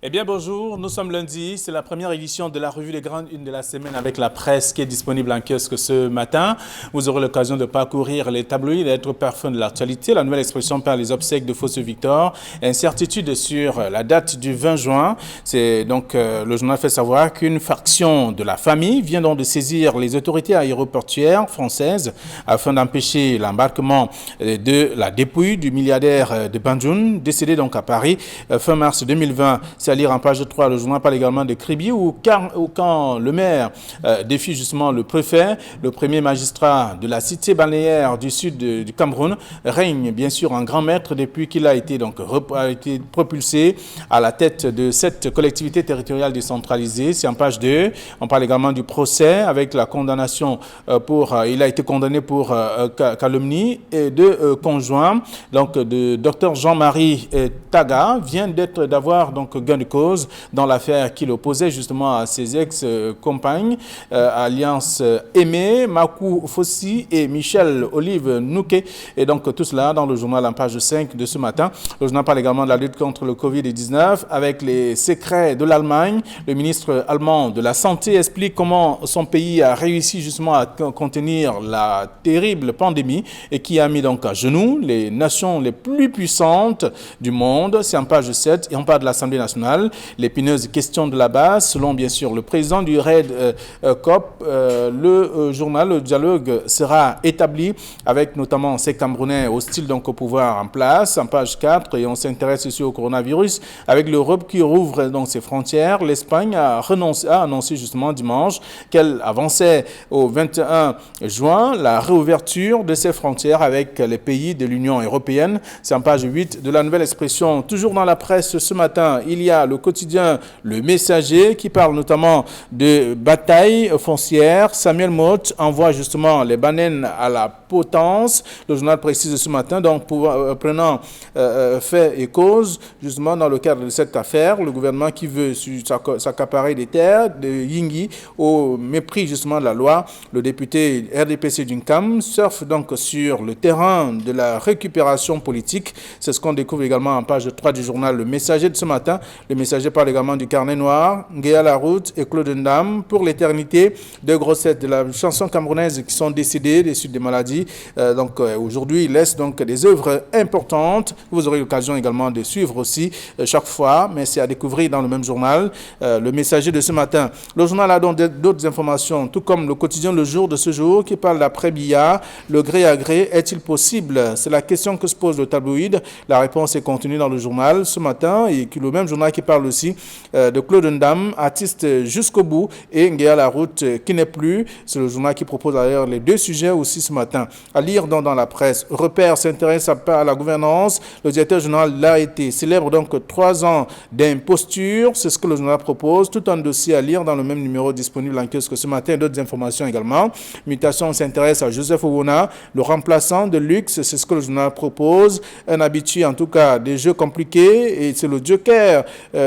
Eh bien, bonjour, nous sommes lundi, c'est la première édition de la revue des grandes unes de la semaine avec la presse qui est disponible en kiosque ce matin. Vous aurez l'occasion de parcourir les tabloïds et d'être parfum de l'actualité. La nouvelle expression par les obsèques de Fosse Victor, incertitude sur la date du 20 juin. C'est donc le journal fait savoir qu'une faction de la famille vient donc de saisir les autorités aéroportuaires françaises afin d'empêcher l'embarquement de la dépouille du milliardaire de Banjoun, décédé donc à Paris fin mars 2020. C'est à lire en page 3, le journal parle également de Kribi, où quand le maire défie justement le préfet, le premier magistrat de la cité balnéaire du sud du Cameroun règne bien sûr en grand maître depuis qu'il a été propulsé à la tête de cette collectivité territoriale décentralisée. C'est en page 2. On parle également du procès avec la condamnation il a été condamné pour calomnie et de conjoint. Donc, de Dr Jean-Marie Taga vient d'avoir donc gain de cause dans l'affaire qu'il opposait justement à ses ex-compagnes, Alliance Aimé, Makou Fossi et Michel Olive Nouquet. Et donc tout cela dans le journal en page 5 de ce matin. Le journal parle également de la lutte contre le Covid-19 avec les secrets de l'Allemagne. Le ministre allemand de la Santé explique comment son pays a réussi justement à contenir la terrible pandémie et qui a mis donc à genoux les nations les plus puissantes du monde. C'est en page 7 et on parle de l'Assemblée nationale. L'épineuse question de la base, selon bien sûr le président du RED COP, le dialogue sera établi avec notamment ces Camerounais hostiles donc au pouvoir en place, en page 4, et on s'intéresse aussi au coronavirus avec l'Europe qui rouvre donc ses frontières. L'Espagne a annoncé justement dimanche qu'elle avançait au 21 juin la réouverture de ses frontières avec les pays de l'Union européenne. C'est en page 8 de la nouvelle expression. Toujours dans la presse ce matin, il y a le quotidien Le Messager qui parle notamment de bataille foncière. Samuel Motte envoie justement les bananes à la potence. Le journal précise ce matin, donc prenant fait et cause, justement dans le cadre de cette affaire, le gouvernement qui veut s'accaparer des terres de Yingui au mépris justement de la loi. Le député RDPC d'UNCAM surfe donc sur le terrain de la récupération politique. C'est ce qu'on découvre également en page 3 du journal Le Messager de ce matin. Le Messager parle également du carnet noir, Nguéa Laroute et Claude Ndam pour l'éternité, deux grossettes de la chanson camerounaise qui sont décédées des suites des maladies. Aujourd'hui, il laisse donc des œuvres importantes. Vous aurez l'occasion également de suivre aussi chaque fois, mais c'est à découvrir dans le même journal, Le Messager de ce matin. Le journal a donc d'autres informations, tout comme le quotidien Le Jour de ce jour qui parle d'après-billard. Le gré à gré est-il possible? C'est la question que se pose le tabloïd. La réponse est contenue dans le journal ce matin et le même journal qui parle aussi de Claude Ndam, artiste jusqu'au bout, et Nguéa Laroute qui n'est plus. C'est le journal qui propose d'ailleurs les deux sujets aussi ce matin. À lire dans la presse. Repère s'intéresse à la gouvernance. Le directeur général l'a été. Célèbre donc 3 ans d'imposture. C'est ce que le journal propose. Tout un dossier à lire dans le même numéro disponible en kiosque ce matin. D'autres informations également. Mutation s'intéresse à Joseph Owona, le remplaçant de luxe. C'est ce que le journal propose. Un habitué en tout cas des jeux compliqués et c'est le joker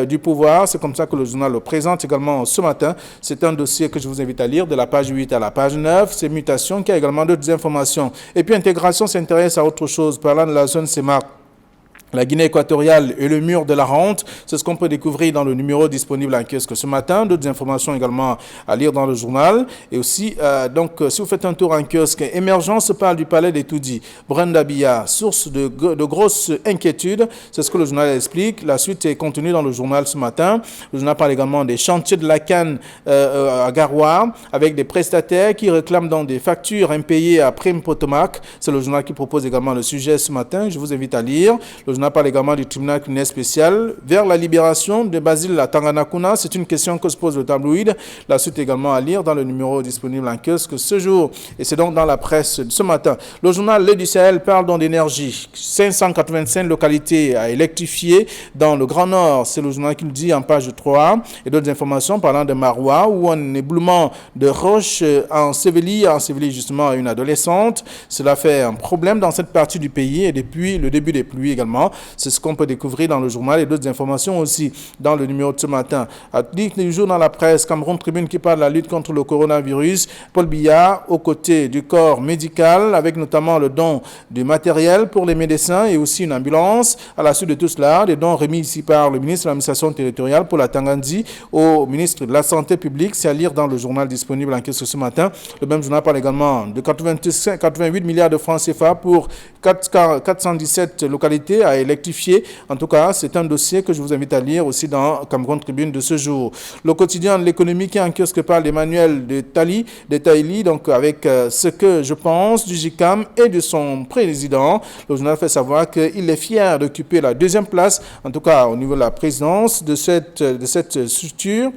du pouvoir. C'est comme ça que le journal le présente également ce matin. C'est un dossier que je vous invite à lire de la page 8 à la page 9. C'est Mutation qui a également d'autres informations. Et puis Intégration s'intéresse à autre chose, parlant de la zone CEMAC. La Guinée équatoriale et le mur de la honte, c'est ce qu'on peut découvrir dans le numéro disponible en kiosque ce matin. D'autres informations également à lire dans le journal. Et aussi, si vous faites un tour en kiosque, Émergence parle du palais des Toudi. Brenda Biya, source de grosses inquiétudes. C'est ce que le journal explique. La suite est contenue dans le journal ce matin. Le journal parle également des chantiers de la canne à Garoua, avec des prestataires qui réclament dans des factures impayées à Prime Potomac. C'est le journal qui propose également le sujet ce matin. Je vous invite à lire. Le journal parle également du tribunal criminel spécial vers la libération de Basile Tanganakuna. C'est une question que se pose le tabloïd. La suite également à lire dans le numéro disponible en kiosque ce jour. Et c'est donc dans la presse de ce matin. Le journal Le du Sahel parle donc d'énergie. 585 localités à électrifier dans le Grand Nord. C'est le journal qui le dit en page 3. Et d'autres informations parlant de Maroua où un éboulement de roches enseveli justement une adolescente. Cela fait un problème dans cette partie du pays et depuis le début des pluies également. C'est ce qu'on peut découvrir dans le journal et d'autres informations aussi dans le numéro de ce matin. Article du jour dans la presse, Cameroun Tribune qui parle de la lutte contre le coronavirus. Paul Biya aux côtés du corps médical avec notamment le don du matériel pour les médecins et aussi une ambulance. À la suite de tout cela, des dons remis ici par le ministre de l'administration territoriale pour la Tangandi au ministre de la Santé publique. C'est à lire dans le journal disponible en question ce matin. Le même journal parle également de 88 milliards de francs CFA pour 417 localités à électrifier. En tout cas, c'est un dossier que je vous invite à lire aussi dans Cameroun Tribune de ce jour. Le quotidien de l'économie qui en kiosque parle d'Emmanuel de Taïli, donc avec ce que je pense du JICAM et de son président. Le journal fait savoir qu'il est fier d'occuper la deuxième place, en tout cas au niveau de la présidence de cette structure.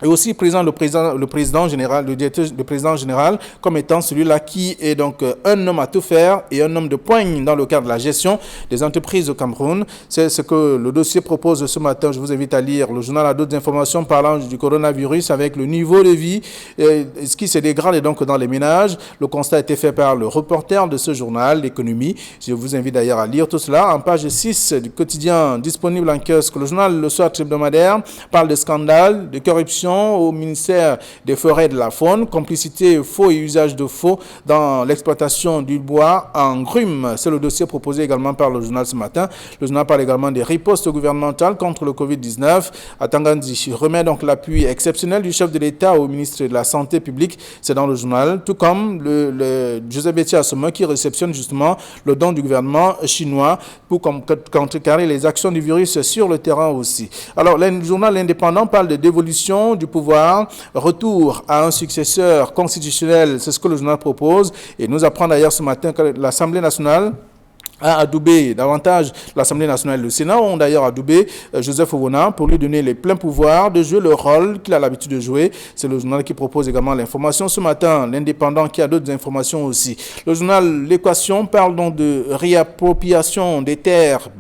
Et aussi le président général comme étant celui-là qui est donc un homme à tout faire et un homme de poigne dans le cadre de la gestion des entreprises au Cameroun. C'est ce que le dossier propose ce matin. Je vous invite à lire. Le journal a d'autres informations parlant du coronavirus avec le niveau de vie ce qui se dégrade donc dans les ménages. Le constat a été fait par le reporter de ce journal, l'économie. Je vous invite d'ailleurs à lire tout cela. En page 6 du quotidien disponible en kiosque, le journal Le Soir hebdomadaire parle de scandales, de corruption au ministère des Forêts et de la Faune, complicité, faux et usage de faux dans l'exploitation du bois en grume. C'est le dossier proposé également par le journal ce matin. Le journal parle également des ripostes gouvernementales contre le Covid-19. À Tangandi, remet donc l'appui exceptionnel du chef de l'État au ministre de la Santé publique. C'est dans le journal, tout comme le Joseph Bétier Assoma qui réceptionne justement le don du gouvernement chinois pour contrecarrer les actions du virus sur le terrain aussi. Alors, le journal indépendant parle de dévolution du pouvoir, retour à un successeur constitutionnel, c'est ce que le journal propose. Et nous apprend d'ailleurs ce matin que l'Assemblée nationale a adoubé davantage l'Assemblée nationale et le Sénat ont d'ailleurs adoubé Joseph Ovona pour lui donner les pleins pouvoirs de jouer le rôle qu'il a l'habitude de jouer. C'est le journal qui propose également l'information ce matin, l'Indépendant qui a d'autres informations aussi. Le journal L'Équation parle donc de réappropriation des terres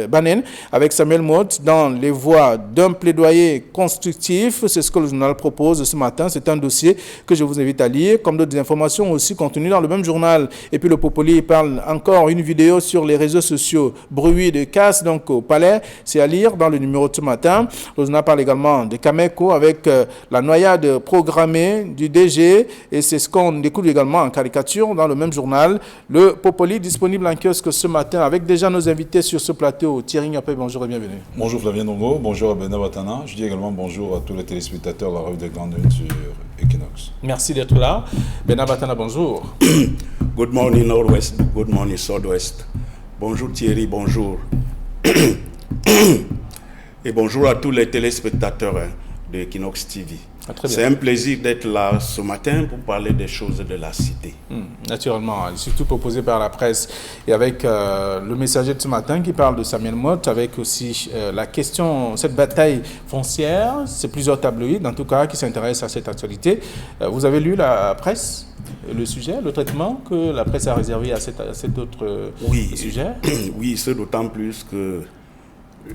Banen avec Samuel Mott dans les voies d'un plaidoyer constructif. C'est ce que le journal propose ce matin. C'est un dossier que je vous invite à lire, comme d'autres informations aussi contenues dans le même journal. Et puis le Popoli parle encore une vidéo sur les réseaux sociaux, bruit de casse donc au palais, c'est à lire dans le numéro de ce matin. Le journal parle également de Kameko avec la noyade programmée du DG et c'est ce qu'on découvre également en caricature dans le même journal. Le Popoli disponible en kiosque ce matin avec déjà nos invités sur ce plateau. Thierry Ngapé, bonjour et bienvenue. Bonjour Flavien Ndongo, bonjour à Bena Watana. Je dis également bonjour à tous les téléspectateurs de la revue des Grandes Unes sur Equinox. Merci d'être là. Bena Watana, bonjour. Good morning Nord-Ouest, good morning Sud-Ouest. Bonjour Thierry, bonjour. Et bonjour à tous les téléspectateurs de Equinox TV. C'est un plaisir d'être là ce matin pour parler des choses de la cité. Naturellement, surtout proposé par la presse. Et avec le messager de ce matin qui parle de Samuel Mott, avec aussi la question, cette bataille foncière, c'est plusieurs tabloïds, en tout cas, qui s'intéressent à cette actualité. Vous avez lu la presse, le sujet, le traitement que la presse a réservé à cet autre sujet? Oui, c'est d'autant plus que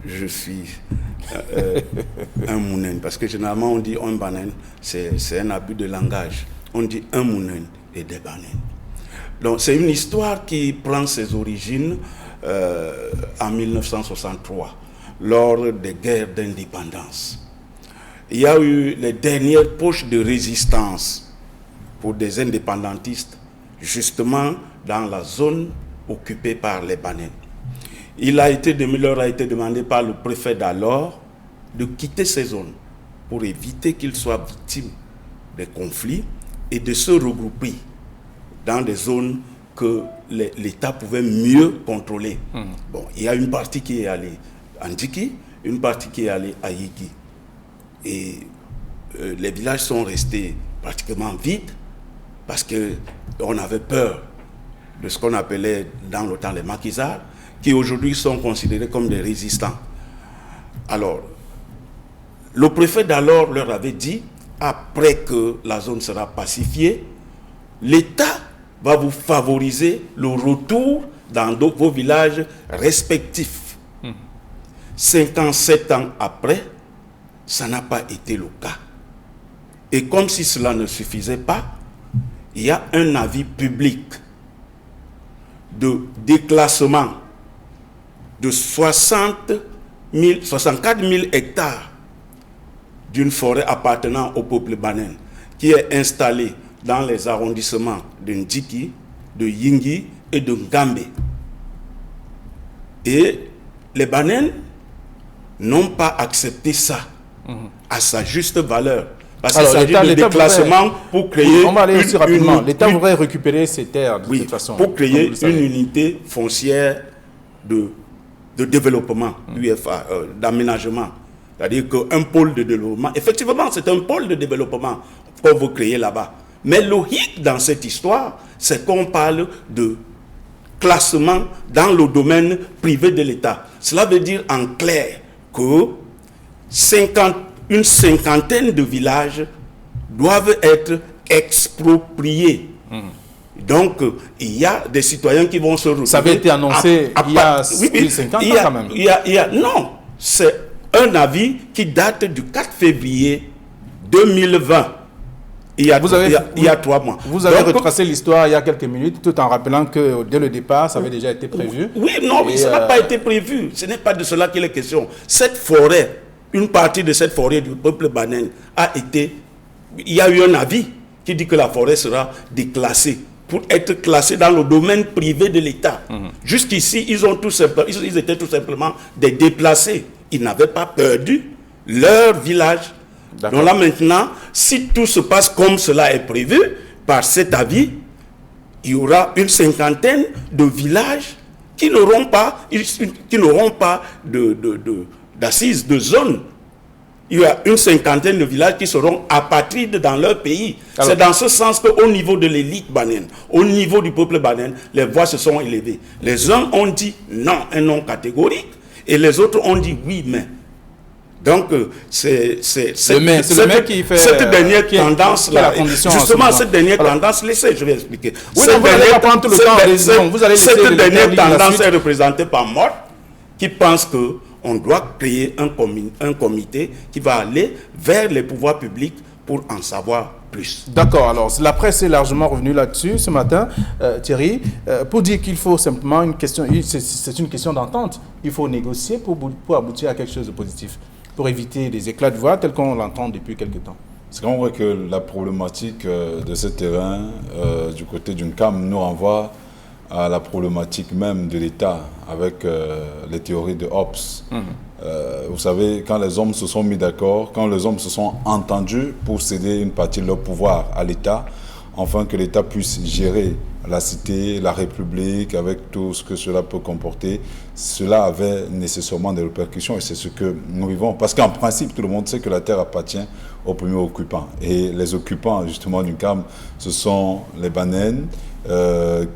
je suis un mounen, parce que généralement on dit un banen, c'est un abus de langage. On dit un mounen et des banen. Donc c'est une histoire qui prend ses origines en 1963, lors des guerres d'indépendance. Il y a eu les dernières poches de résistance pour des indépendantistes, justement dans la zone occupée par les Banen. Il leur a été demandé par le préfet d'alors de quitter ces zones pour éviter qu'ils soient victimes des conflits et de se regrouper dans des zones que l'État pouvait mieux contrôler. Bon, il y a une partie qui est allée à Ndiki, une partie qui est allée à Yigi. Et les villages sont restés pratiquement vides parce qu'on avait peur de ce qu'on appelait dans le temps les maquisards, qui aujourd'hui sont considérés comme des résistants. Alors, le préfet d'alors leur avait dit, après que la zone sera pacifiée, l'État va vous favoriser le retour dans vos villages respectifs. 57 ans après, ça n'a pas été le cas. Et comme si cela ne suffisait pas, il y a un avis public de déclassement de 64 000 hectares d'une forêt appartenant au peuple Banen, qui est installée dans les arrondissements de Ndjiki, de Yingi et de Ngambe. Et les Banen n'ont pas accepté ça à sa juste valeur. Parce qu'il s'agit de déclassement pour créer... On va aller aussi rapidement. L'État voudrait récupérer ces terres de toute façon. Pour créer une unité foncière de développement, d'aménagement. C'est-à-dire qu'un pôle de développement, effectivement, c'est un pôle de développement qu'on veut créer là-bas. Mais le hic dans cette histoire, c'est qu'on parle de classement dans le domaine privé de l'État. Cela veut dire en clair que une cinquantaine de villages doivent être expropriés. Donc, il y a des citoyens qui vont se retrouver... Ça avait été annoncé il y a 50 ans quand même. Non, c'est un avis qui date du 4 février 2020. Il y a 3 mois. Vous avez retracé l'histoire il y a quelques minutes, tout en rappelant que dès le départ, ça avait déjà été prévu. Oui, non, mais ça n'a pas été prévu. Ce n'est pas de cela qu'il est question. Cette forêt, une partie de cette forêt du peuple Banen a été... Il y a eu un avis qui dit que la forêt sera déclassée pour être classée dans le domaine privé de l'État. Jusqu'ici, ils étaient tout simplement des déplacés. Ils n'avaient pas perdu leur village. Donc là maintenant, si tout se passe comme cela est prévu, par cet avis, il y aura une cinquantaine de villages qui n'auront pas d'assises, de zones. Il y a une cinquantaine de villages qui seront apatrides dans leur pays. C'est dans ce sens qu'au niveau de l'élite Banen, au niveau du peuple Banen, les voix se sont élevées. Les uns ont dit non, un non catégorique, et les autres ont dit oui, mais. Donc, c'est cette dernière tendance-là. Justement, cette dernière tendance, je vais expliquer. Cette dernière tendance est représentée par Mort, qui pense qu'on doit créer un comité qui va aller vers les pouvoirs publics pour en savoir plus. D'accord, alors la presse est largement revenue là-dessus ce matin, Thierry, pour dire qu'il faut simplement c'est une question d'entente. Il faut négocier pour aboutir à quelque chose de positif, pour éviter des éclats de voix tels qu'on l'entend depuis quelque temps. C'est qu'on voit que la problématique de ce terrain du côté d'une CAM nous renvoie à la problématique même de l'État avec les théories de Hobbes. Vous savez, quand les hommes se sont mis d'accord, quand les hommes se sont entendus pour céder une partie de leur pouvoir à l'État, afin que l'État puisse gérer la cité, la République, avec tout ce que cela peut comporter, cela avait nécessairement des répercussions et c'est ce que nous vivons. Parce qu'en principe, tout le monde sait que la terre appartient aux premiers occupants. Et les occupants, justement, du CAM, ce sont les Banen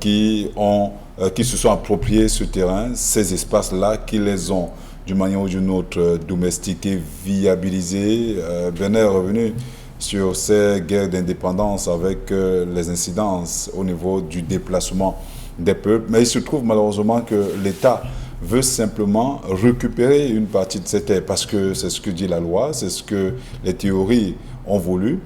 qui se sont appropriés ce terrain, ces espaces-là, qui les ont d'une manière ou d'une autre domestiqués, viabilisés. Benin est revenu sur ces guerres d'indépendance avec les incidences au niveau du déplacement des peuples. Mais il se trouve malheureusement que l'État veut simplement récupérer une partie de ces terres parce que c'est ce que dit la loi, c'est ce que les théories ont voulu.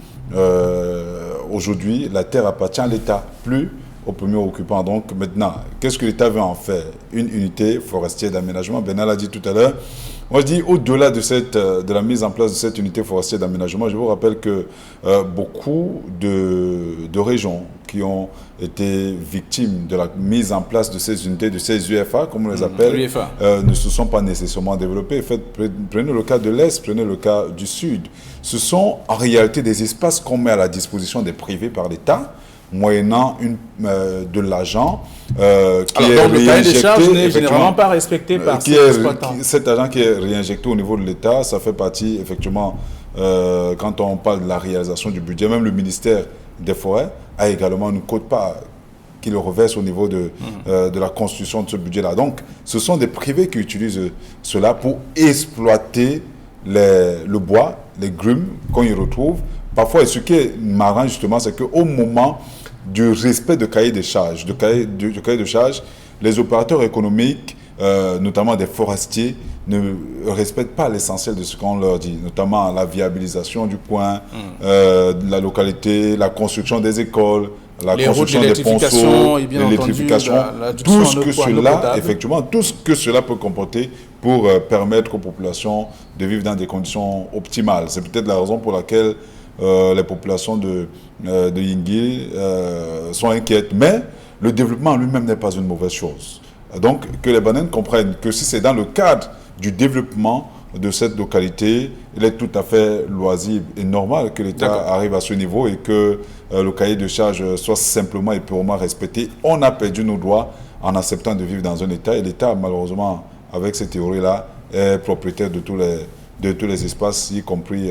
Aujourd'hui, la terre appartient à l'État, plus aux premiers occupants. Donc maintenant, qu'est-ce que l'État veut en faire? Une unité forestière d'aménagement. Bernard l'a dit tout à l'heure. Moi, je dis, au-delà de la mise en place de cette unité forestière d'aménagement, je vous rappelle que beaucoup de régions qui ont été victimes de la mise en place de ces unités, de ces UFA, comme on les appelle, ne se sont pas nécessairement développées. Prenez le cas de l'Est, prenez le cas du Sud. Ce sont en réalité des espaces qu'on met à la disposition des privés par l'État, moyennant de l'argent qui est réinjecté, n'est généralement pas respecté par ces exploitants. Cet argent qui est réinjecté au niveau de l'État, ça fait partie, effectivement, quand on parle de la réalisation du budget, même le ministère des Forêts a également une quote-part qui le reverse au niveau de la construction de ce budget-là. Donc, ce sont des privés qui utilisent cela pour exploiter le bois, les grumes qu'on y retrouve. Parfois, et ce qui est marrant justement, c'est qu'au moment du respect de cahier de charges, les opérateurs économiques, notamment des forestiers, ne respectent pas l'essentiel de ce qu'on leur dit, notamment la viabilisation du coin, la localité, la construction des écoles, la les construction routes, des ponceaux, et bien l'électrification, entendu, tout ce que cela, effectivement, tout ce que cela peut comporter pour permettre aux populations de vivre dans des conditions optimales. C'est peut-être la raison pour laquelle les populations de Yingui sont inquiètes. Mais le développement lui-même n'est pas une mauvaise chose. Donc, que les Banènes comprennent que si c'est dans le cadre du développement de cette localité, il est tout à fait loisible et normal que l'État arrive à ce niveau et que le cahier de charges soit simplement et purement respecté. On a perdu nos droits en acceptant de vivre dans un État et l'État, malheureusement, avec ces théories-là, est propriétaire de tous les espaces, y compris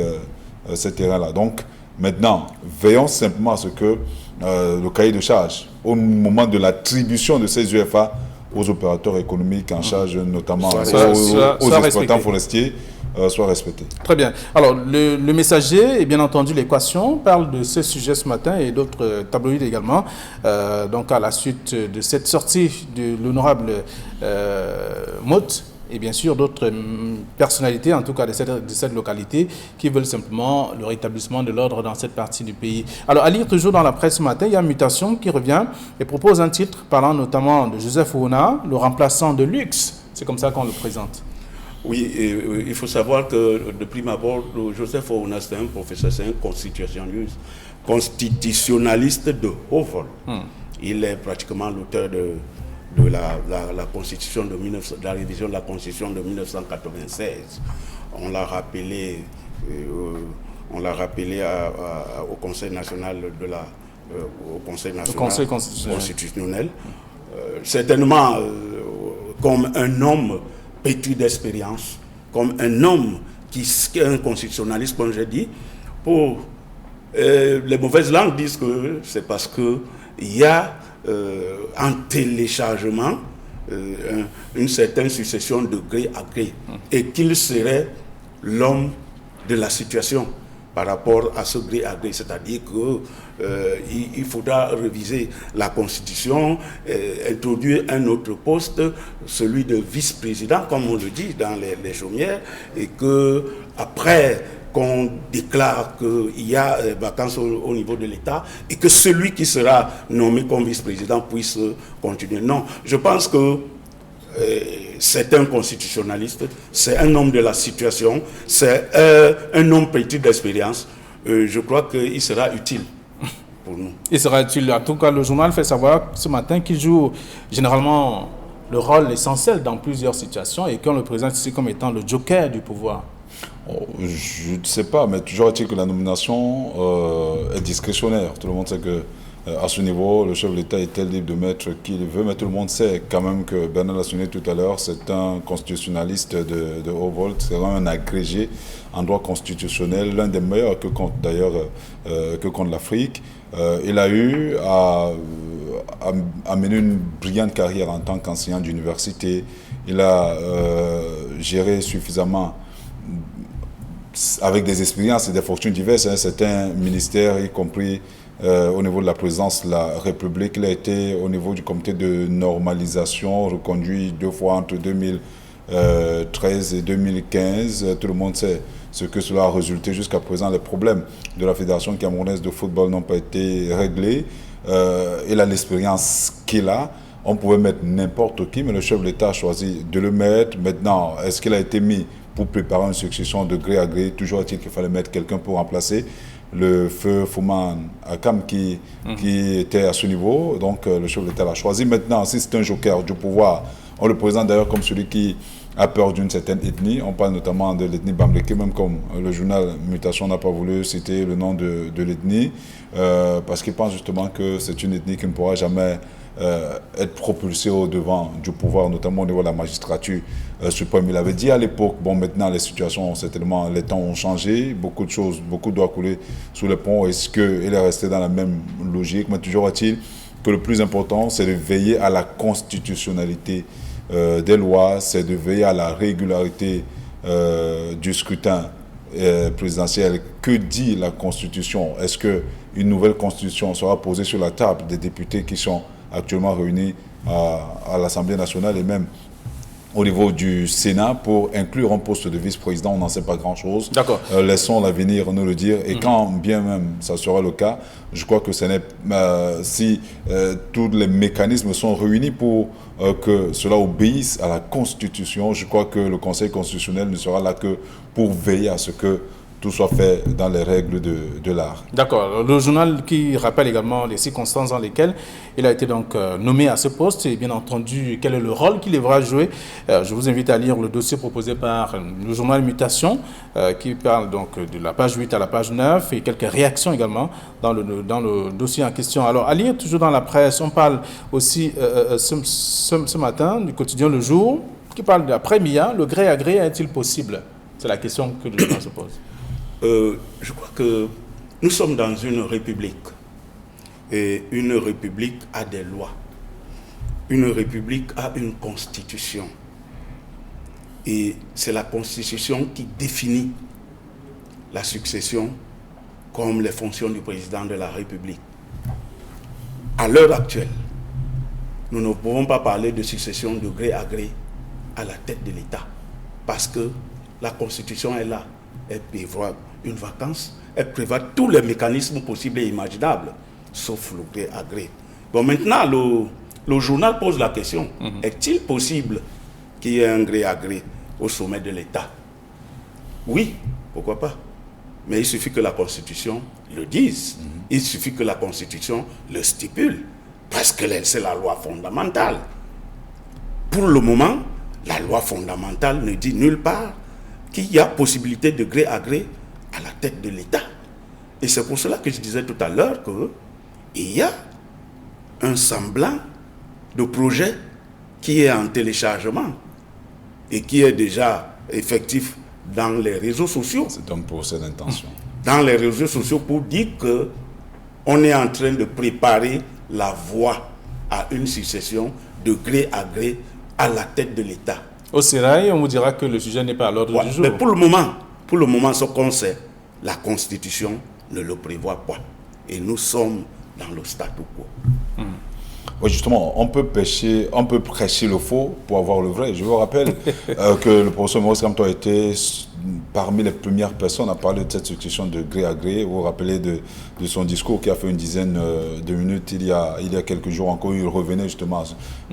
ces terrains-là. Donc, maintenant, veillons simplement à ce que le cahier de charges, au moment de l'attribution de ces UFA aux opérateurs économiques en charge, notamment aux exploitants forestiers, soit respecté. Très bien. Alors, le Messager et bien entendu l'Équation parlent de ce sujet ce matin et d'autres tabloïds également. Donc, à la suite de cette sortie de l'honorable Motte, et bien sûr d'autres personnalités, en tout cas de cette localité, qui veulent simplement le rétablissement de l'ordre dans cette partie du pays. Alors, à lire toujours dans la presse ce matin, il y a Mutation qui revient et propose un titre parlant notamment de Joseph Ouna, le remplaçant de luxe. C'est comme ça qu'on le présente. Oui, il faut savoir que de prime abord, Joseph Ouna, c'est un professeur, c'est un constitutionnaliste de haut vol. Il est pratiquement l'auteur de la Constitution de la révision de la Constitution de 1996. On l'a rappelé au Conseil national au Conseil national constitutionnel. Certainement comme un homme pétri d'expérience, comme un homme qui est un constitutionnaliste, comme j'ai dit. Pour les mauvaises langues disent que c'est parce que il y a en téléchargement une certaine succession de gré à gré et qu'il serait l'homme de la situation par rapport à ce gré à gré, c'est-à-dire qu'il faudra réviser la Constitution, introduire un autre poste, celui de vice-président, comme on le dit dans les chaumières, et que après qu'on déclare qu'il y a vacances au niveau de l'État et que celui qui sera nommé comme vice-président puisse continuer. Non, je pense que c'est un constitutionnaliste, c'est un homme de la situation, c'est un homme petit d'expérience. Je crois qu'il sera utile pour nous. Il sera utile. En tout cas, le journal fait savoir ce matin qu'il joue généralement le rôle essentiel dans plusieurs situations et qu'on le présente ici comme étant le joker du pouvoir. Je ne sais pas, mais toujours est-il que la nomination est discrétionnaire. Tout le monde sait que à ce niveau, le chef de l'État est libre de mettre qui il veut, mais tout le monde sait quand même que Bernard l'a souligné tout à l'heure, c'est un constitutionnaliste de haut vol, c'est un agrégé en droit constitutionnel, l'un des meilleurs que compte d'ailleurs que compte l'Afrique. Il a eu à mener une brillante carrière en tant qu'enseignant d'université. Il a géré suffisamment avec des expériences et des fortunes diverses, certains ministères, y compris au niveau de la présidence de la République. Il a été au niveau du comité de normalisation, reconduit 2 fois entre 2013 et 2015. Tout le monde sait ce que cela a résulté jusqu'à présent. Les problèmes de la Fédération camerounaise de football n'ont pas été réglés. Il a l'expérience qu'il a. On pouvait mettre n'importe qui, mais le chef de l'État a choisi de le mettre. Maintenant, est-ce qu'il a été mis pour préparer une succession de gré à gré? Toujours est-il qu'il fallait mettre quelqu'un pour remplacer le feu Fouman Akam qui était à ce niveau. Donc le chef de l'État l'a choisi. Maintenant, si c'est un joker du pouvoir, on le présente d'ailleurs comme celui qui a peur d'une certaine ethnie. On parle notamment de l'ethnie Bamléké, même comme le journal Mutation n'a pas voulu citer le nom de l'ethnie, parce qu'il pense justement que c'est une ethnie qui ne pourra jamais être propulsée au devant du pouvoir, notamment au niveau de la magistrature suprême. Il avait dit à l'époque, bon maintenant les situations, certainement les temps ont changé, beaucoup de choses, beaucoup doit couler sous le pont. Est-ce qu'il est resté dans la même logique? Mais toujours est-il que le plus important, c'est de veiller à la constitutionnalité des lois, c'est de veiller à la régularité du scrutin présidentiel. Que dit la Constitution? Est-ce qu'une nouvelle Constitution sera posée sur la table des députés qui sont actuellement réunis à l'Assemblée nationale et même au niveau du Sénat pour inclure un poste de vice-président. On n'en sait pas grand-chose. D'accord. Laissons l'avenir nous le dire. Et quand bien même ça sera le cas, je crois que ce n'est si tous les mécanismes sont réunis pour que cela obéisse à la Constitution, je crois que le Conseil constitutionnel ne sera là que pour veiller à ce que tout soit fait dans les règles de l'art. D'accord. Le journal qui rappelle également les circonstances dans lesquelles il a été donc nommé à ce poste et bien entendu quel est le rôle qu'il devra jouer. Je vous invite à lire le dossier proposé par le journal Mutation qui parle donc de la page 8 à la page 9 et quelques réactions également dans le dossier en question. Alors à lire toujours dans la presse, on parle aussi ce matin du quotidien Le Jour qui parle d'après-Mia. Le gré à gré est-il possible? C'est la question que le journal se pose. Je crois que nous sommes dans une république. Et une république a des lois. Une république a une constitution. Et c'est la constitution qui définit la succession comme les fonctions du président de la République. À l'heure actuelle, nous ne pouvons pas parler de succession de gré à gré à la tête de l'État. Parce que la constitution est là. Elle prévoit une vacance, elle prévoit tous les mécanismes possibles et imaginables, sauf le gré à gré. Bon, maintenant, le journal pose la question, est-il possible qu'il y ait un gré à gré au sommet de l'État? Oui, pourquoi pas? Mais il suffit que la Constitution le dise, il suffit que la Constitution le stipule, parce que c'est la loi fondamentale. Pour le moment, la loi fondamentale ne dit nulle part qu'il y a possibilité de gré à gré à la tête de l'État. Et c'est pour cela que je disais tout à l'heure qu'il y a un semblant de projet qui est en téléchargement et qui est déjà effectif dans les réseaux sociaux. C'est un procès d'intention. Dans les réseaux sociaux pour dire qu'on est en train de préparer la voie à une succession de gré à gré à la tête de l'État. Au Sérail, on vous dira que le sujet n'est pas à l'ordre du jour. Mais pour le moment, ce qu'on sait, la Constitution ne le prévoit pas. Et nous sommes dans le statu quo. Oui, justement, on peut prêcher le faux pour avoir le vrai. Je vous rappelle que le professeur Maurice Kamto a été parmi les premières personnes à parler de cette succession de gré à gré. Vous vous rappelez de son discours qui a fait une dizaine de minutes il y a quelques jours encore. Il revenait justement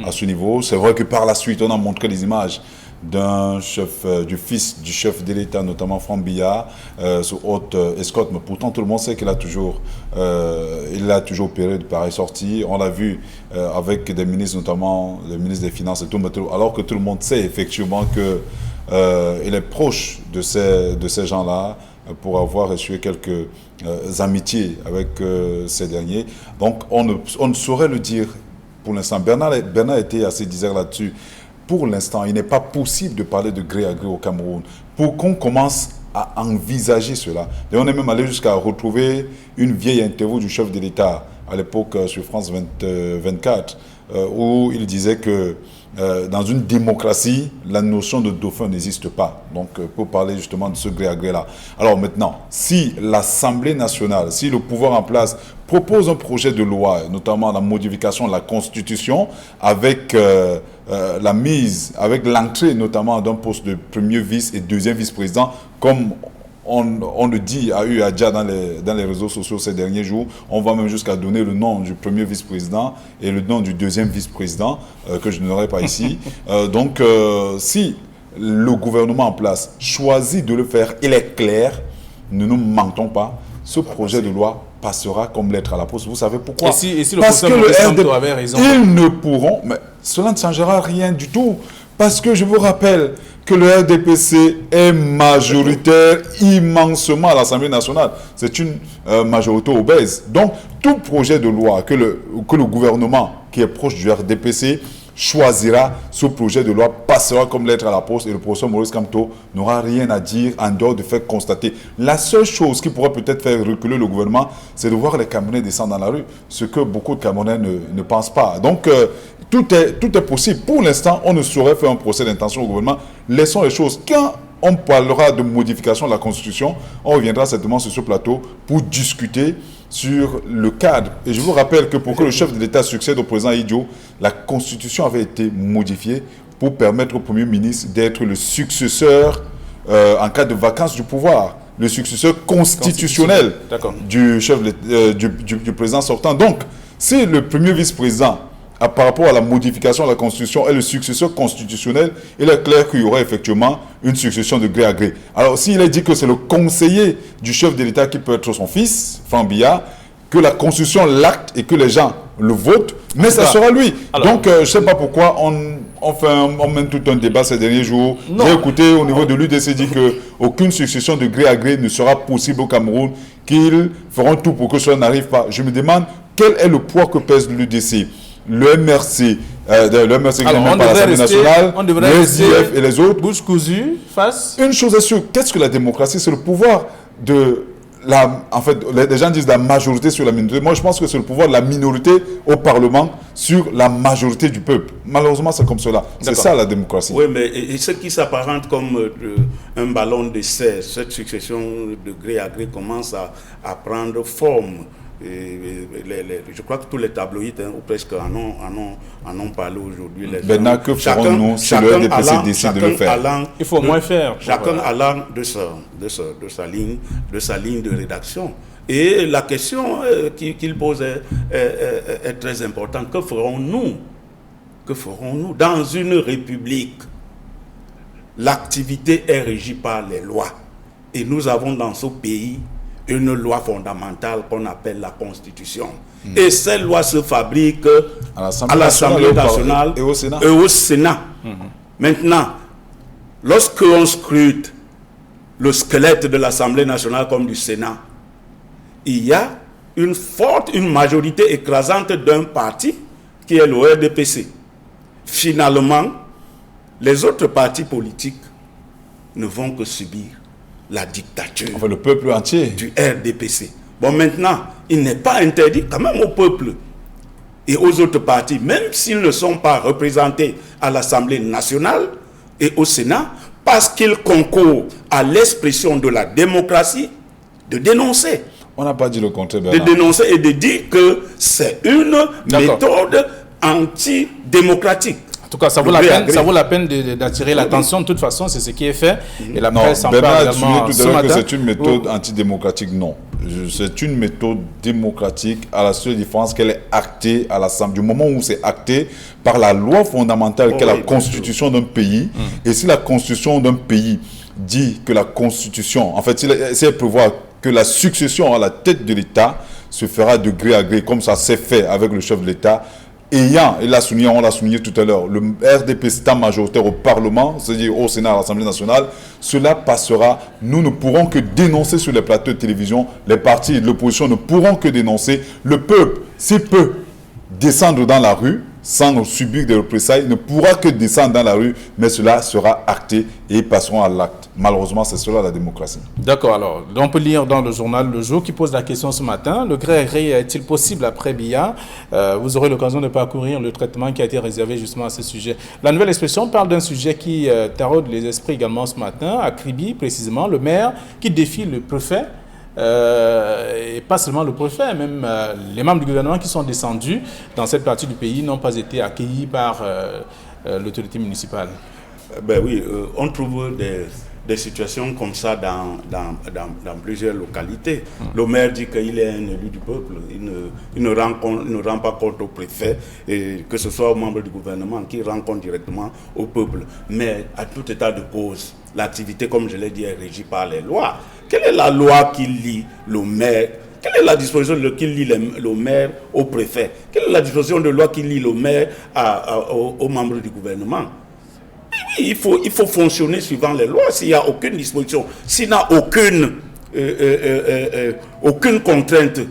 à ce niveau. C'est vrai que par la suite, on a montré les images du fils du chef de l'État, notamment Franck Biya, sous haute escorte. Mais pourtant, tout le monde sait qu'il a toujours opéré de pareilles sorties. On l'a vu avec des ministres, notamment le ministre des Finances et tout, alors que tout le monde sait effectivement qu'il est proche de ces gens-là pour avoir essuyé quelques amitiés avec ces derniers. Donc, on ne saurait le dire pour l'instant. Bernard était assez disert là-dessus. Pour l'instant, il n'est pas possible de parler de gré à gré au Cameroun. Pour qu'on commence à envisager cela. Et on est même allé jusqu'à retrouver une vieille interview du chef de l'État à l'époque sur France 24, où il disait que dans une démocratie, la notion de dauphin n'existe pas. Donc, pour parler justement de ce gré à gré-là. Alors maintenant, si l'Assemblée nationale, si le pouvoir en place propose un projet de loi, notamment la modification de la Constitution, avec avec l'entrée notamment d'un poste de premier vice et deuxième vice-président, comme on le dit à Adja dans les réseaux sociaux ces derniers jours. On va même jusqu'à donner le nom du premier vice-président et le nom du deuxième vice-président, que je n'aurai pas ici. Donc, si le gouvernement en place choisit de le faire, il est clair, ne nous mentons pas, ce projet de loi passera comme lettre à la poste. Vous savez pourquoi? Et si le Parce que professeur le avait raison. Ils ne pourront, mais cela ne changera rien du tout. Parce que je vous rappelle que le RDPC est majoritaire immensement à l'Assemblée nationale. C'est une majorité obèse. Donc, tout projet de loi que le gouvernement qui est proche du RDPC choisira, ce projet de loi passera comme lettre à la poste et le professeur Maurice Kamto n'aura rien à dire en dehors de faire constater. La seule chose qui pourrait peut-être faire reculer le gouvernement, c'est de voir les Camerounais descendre dans la rue, ce que beaucoup de Camerounais ne pensent pas. Donc, tout est possible. Pour l'instant, on ne saurait faire un procès d'intention au gouvernement. Laissons les choses. Quand on parlera de modification de la Constitution, on reviendra certainement sur ce plateau pour discuter sur le cadre. Et je vous rappelle que pour que le chef de l'État succède au président Idio, la Constitution avait été modifiée pour permettre au Premier ministre d'être le successeur en cas de vacance du pouvoir, le successeur constitutionnel du chef du président sortant. Donc, si le premier vice-président, par rapport à la modification de la Constitution, est le successeur constitutionnel, il est clair qu'il y aura effectivement une succession de gré à gré. Alors, s'il est dit que c'est le conseiller du chef de l'État qui peut être son fils, Franck Biya, que la Constitution l'acte et que les gens le votent, mais ça sera lui. Alors, donc, je ne sais pas pourquoi on mène tout un débat ces derniers jours. J'ai écouté au niveau de l'UDC dire qu'aucune succession de gré à gré ne sera possible au Cameroun, qu'ils feront tout pour que cela n'arrive pas. Je me demande quel est le poids que pèse l'UDC, le MRC, le MRC par l'Assemblée nationale, le SDF et les autres. Bouche cousue, face. Une chose est sûre, qu'est-ce que la démocratie? C'est le pouvoir de... en fait, les gens disent la majorité sur la minorité. Moi, je pense que c'est le pouvoir de la minorité au Parlement sur la majorité du peuple. Malheureusement, c'est comme cela. C'est ça la démocratie. Oui, mais et ce qui s'apparente comme un ballon d'essai, cette succession de gré à gré commence à prendre forme. Je crois que tous les tabloïds, ou presque, en ont parlé aujourd'hui. Maintenant, que ferons-nous si le RDPC décide de le faire? Il faut moins faire. Chacun allant de sa ligne de rédaction. Et la question qu'il pose est très importante. Que ferons-nous? Que ferons-nous? Dans une république, l'activité est régie par les lois. Et nous avons dans ce pays une loi fondamentale qu'on appelle la Constitution. Et ces lois se fabriquent à l'Assemblée nationale et au Sénat. Maintenant, lorsque l'on scrute le squelette de l'Assemblée nationale comme du Sénat, il y a une majorité écrasante d'un parti qui est le RDPC. Finalement, les autres partis politiques ne vont que subir la dictature le peuple entier du RDPC. Bon, maintenant, il n'est pas interdit quand même au peuple et aux autres partis, même s'ils ne sont pas représentés à l'Assemblée nationale et au Sénat, parce qu'ils concourent à l'expression de la démocratie, de dénoncer. On n'a pas dit le contraire, Bernard. De dénoncer et de dire que c'est une méthode antidémocratique. En tout cas, ça vaut la peine d'attirer l'attention. De toute façon, c'est ce qui est fait. Et la presse en parle également tout à l'heure que c'est une méthode antidémocratique. Non. C'est une méthode démocratique à la seule différence qu'elle est actée à l'Assemblée. Du moment où c'est acté par la loi fondamentale qu'est la Constitution d'un pays. Et si la Constitution d'un pays dit que la Constitution, en fait, si elle prévoit que la succession à la tête de l'État se fera de gré à gré, comme ça s'est fait avec le chef de l'État, on l'a souligné tout à l'heure, le RDPC étant majoritaire au Parlement, c'est-à-dire au Sénat, à l'Assemblée nationale, cela passera. Nous ne pourrons que dénoncer sur les plateaux de télévision. Les partis de l'opposition ne pourront que dénoncer. Le peuple, s'il peut descendre dans la rue sans subir des représailles, ne pourra que descendre dans la rue, mais cela sera acté et ils passeront à l'acte. Malheureusement, c'est cela la démocratie. D'accord, alors, on peut lire dans le journal Le Jour qui pose la question ce matin, le gré à gré est-il possible après Biya? Vous aurez l'occasion de parcourir le traitement qui a été réservé justement à ce sujet. La Nouvelle Expression parle d'un sujet qui taraude les esprits également ce matin, à Kribi précisément, le maire qui défie le préfet. Et pas seulement le préfet, même les membres du gouvernement qui sont descendus dans cette partie du pays n'ont pas été accueillis par l'autorité municipale. Ben oui, on trouve des situations comme ça dans plusieurs localités. Le maire dit qu'il est un élu du peuple, il ne rend pas compte au préfet, et que ce soit aux membres du gouvernement qui rend compte directement au peuple. Mais à tout état de cause, l'activité, comme je l'ai dit, est régie par les lois. Quelle est la loi qui lie le maire? Quelle est la disposition qui lie le maire au préfet? Quelle est la disposition de loi qui lie le maire aux membres du gouvernement? Oui, il faut fonctionner suivant les lois. S'il n'y a aucune disposition, s'il n'a aucune contrainte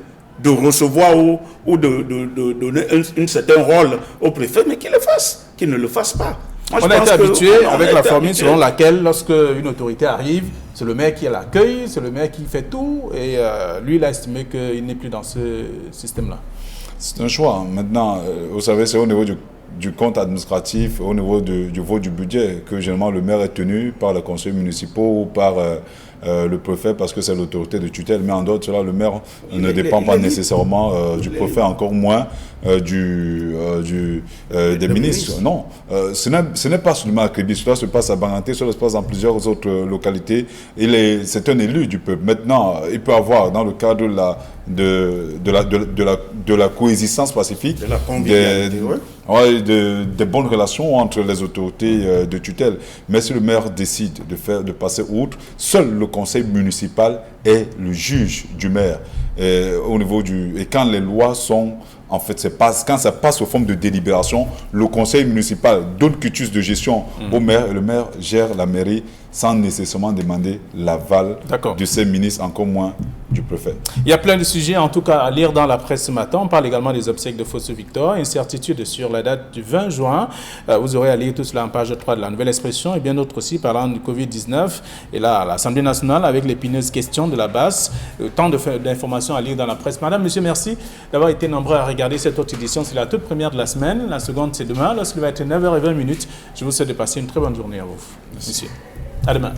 de recevoir ou de donner un certain rôle au préfet, mais qu'il le fasse, qu'il ne le fasse pas. Moi, on a été habitué avec la formule selon laquelle, lorsque une autorité arrive, c'est le maire qui l'accueille, c'est le maire qui fait tout, et lui, il a estimé qu'il n'est plus dans ce système-là. C'est un choix. Maintenant, vous savez, c'est au niveau du compte administratif, au niveau du vote du budget, que généralement le maire est tenu par les conseillers municipaux ou par le préfet parce que c'est l'autorité de tutelle, mais en dehors de cela, le maire ne dépend pas nécessairement du préfet, encore moins des ministres. Non, ce n'est pas seulement à Kribi, cela se passe à Banganté, cela se passe dans plusieurs autres localités. C'est un élu du peuple. Maintenant, il peut avoir, dans le cadre de la coexistence pacifique, de la convivialité, des bonnes relations entre les autorités de tutelle. Mais si le maire décide de passer outre, seul le conseil municipal est le juge du maire. Et quand les lois sont... En fait, quand ça passe aux formes de délibération, le conseil municipal donne quitus de gestion au maire et le maire gère la mairie sans nécessairement demander l'aval de ses ministres, encore moins du préfet. Il y a plein de sujets, en tout cas, à lire dans la presse ce matin. On parle également des obsèques de Fosso Victor, incertitude sur la date du 20 juin. Vous aurez à lire tout cela en page 3 de la Nouvelle Expression et bien d'autres aussi parlant du Covid-19. Et là, l'Assemblée nationale avec l'épineuse question de la base. Tant d'informations à lire dans la presse. Madame, monsieur, merci d'avoir été nombreux à regarder cette autre édition. C'est la toute première de la semaine. La seconde, c'est demain. Lorsqu'il va être 9h20. Je vous souhaite de passer une très bonne journée à vous. Monsieur. À demain.